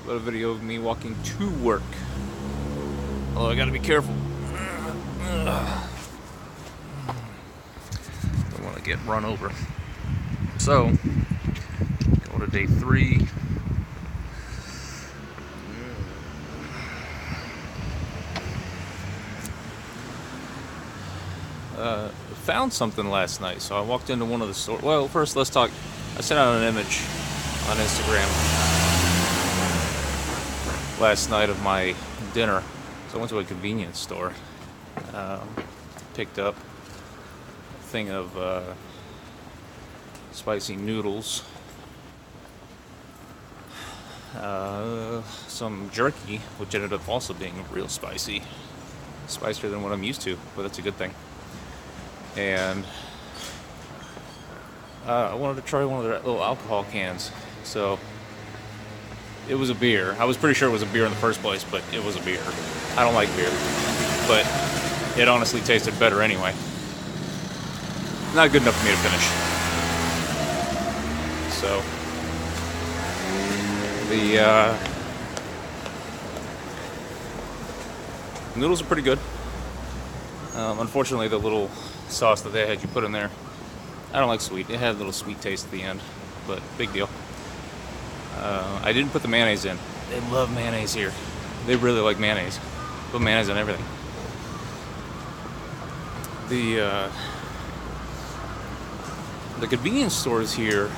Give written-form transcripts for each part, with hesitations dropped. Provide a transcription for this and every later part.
about a video of me walking to work. Although I gotta be careful. Don't want to get run over. So, going to day 3. Found something last night, so I walked into one of the stores. Well, first let's talk. I sent out an image on Instagram last night of my dinner. So I went to a convenience store, picked up a thing of spicy noodles, some jerky, which ended up also being real spicy, spicier than what I'm used to, but that's a good thing. And I wanted to try one of their little alcohol cans. So it was a beer. I was pretty sure it was a beer in the first place, but it was a beer. I don't like beer, but it honestly tasted better anyway. Not good enough for me to finish. So the noodles are pretty good. Unfortunately, the little sauce that they had you put in there, I don't like sweet. It had a little sweet taste at the end, but big deal. I didn't put the mayonnaise in. They love mayonnaise here. They really like mayonnaise. Put mayonnaise on everything. The convenience stores here,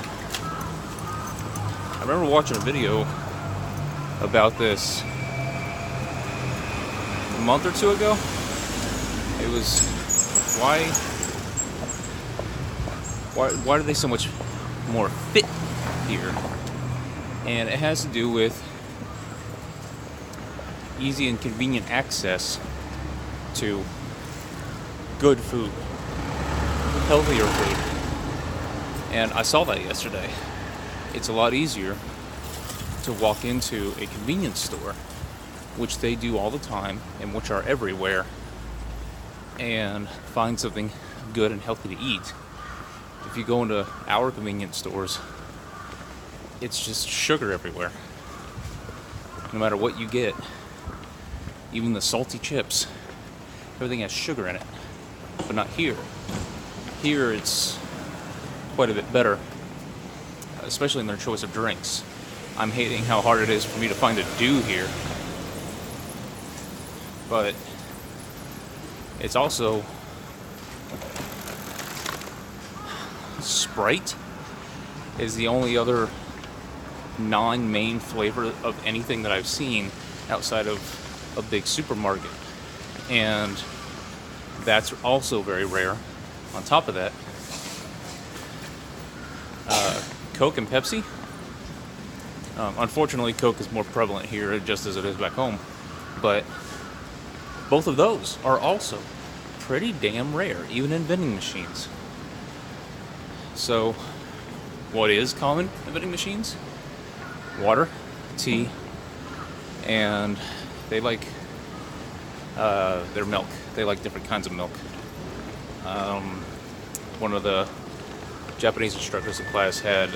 I remember watching a video about this a month or two ago. It was why are they so much more fit here? And it has to do with easy and convenient access to good food, healthier food. And I saw that yesterday. It's a lot easier to walk into a convenience store, which they do all the time and which are everywhere, and find something good and healthy to eat. If you go into our convenience stores, it's just sugar everywhere. No matter what you get, even the salty chips, everything has sugar in it. But not here. Here it's quite a bit better, especially in their choice of drinks. I'm hating how hard it is for me to find a dew here. But it's also Sprite is the only other non-main flavor of anything that I've seen outside of a big supermarket. And that's also very rare. On top of that, Coke and Pepsi. Unfortunately, Coke is more prevalent here just as it is back home. But both of those are also pretty damn rare, even in vending machines. So, what is common in vending machines? Water, tea, and they like their milk. They like different kinds of milk. One of the Japanese instructors in class had,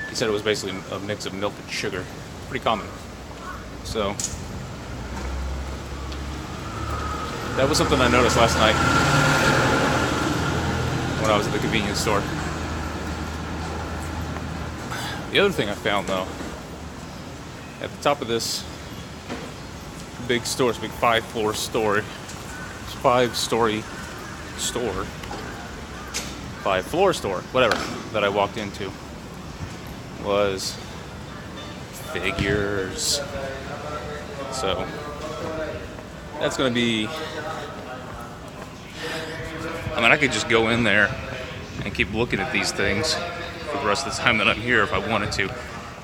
he said it was basically a mix of milk and sugar. Pretty common. So, that was something I noticed last night when I was at the convenience store. The other thing I found, though, at the top of this big store, it's a big 5-floor store, 5-story store, 5-floor store, whatever, that I walked into, was figures. So that's going to be, I mean, I could just go in there and keep looking at these things for the rest of the time that I'm here if I wanted to,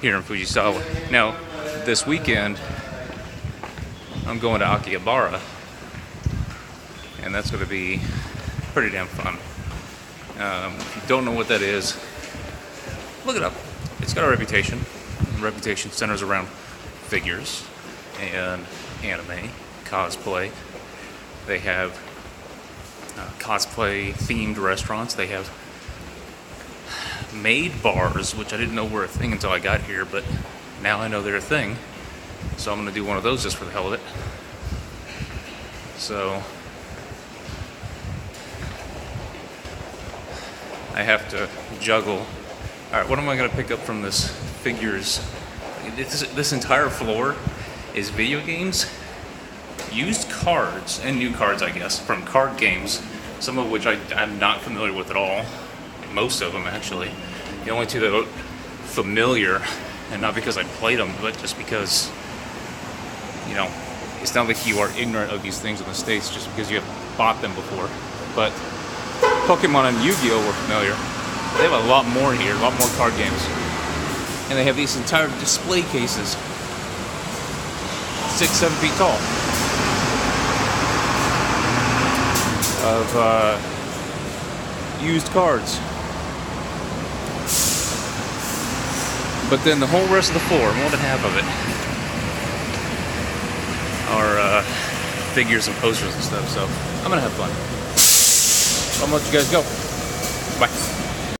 here in Fujisawa. Now, this weekend, I'm going to Akihabara, and that's going to be pretty damn fun. If you don't know what that is, look it up. It's got a reputation. The reputation centers around figures and anime, cosplay. They have cosplay-themed restaurants. They have maid bars, which I didn't know were a thing until I got here, but now I know they're a thing. So I'm gonna do one of those just for the hell of it. So I have to juggle. All right, what am I gonna pick up from this figures? This entire floor is video games, used cards, and new cards, I guess, from card games, some of which I'm not familiar with at all. Most of them, actually. The only two that are familiar, and not because I played them, but just because, you know, it's not like you are ignorant of these things in the States just because you have bought them before. But Pokemon and Yu-Gi-Oh were familiar. They have a lot more here, a lot more card games. And they have these entire display cases, 6-7 feet tall, of used cards. But then the whole rest of the floor, more than half of it, are figures and posters and stuff. So I'm gonna have fun. I'm gonna let you guys go. Bye.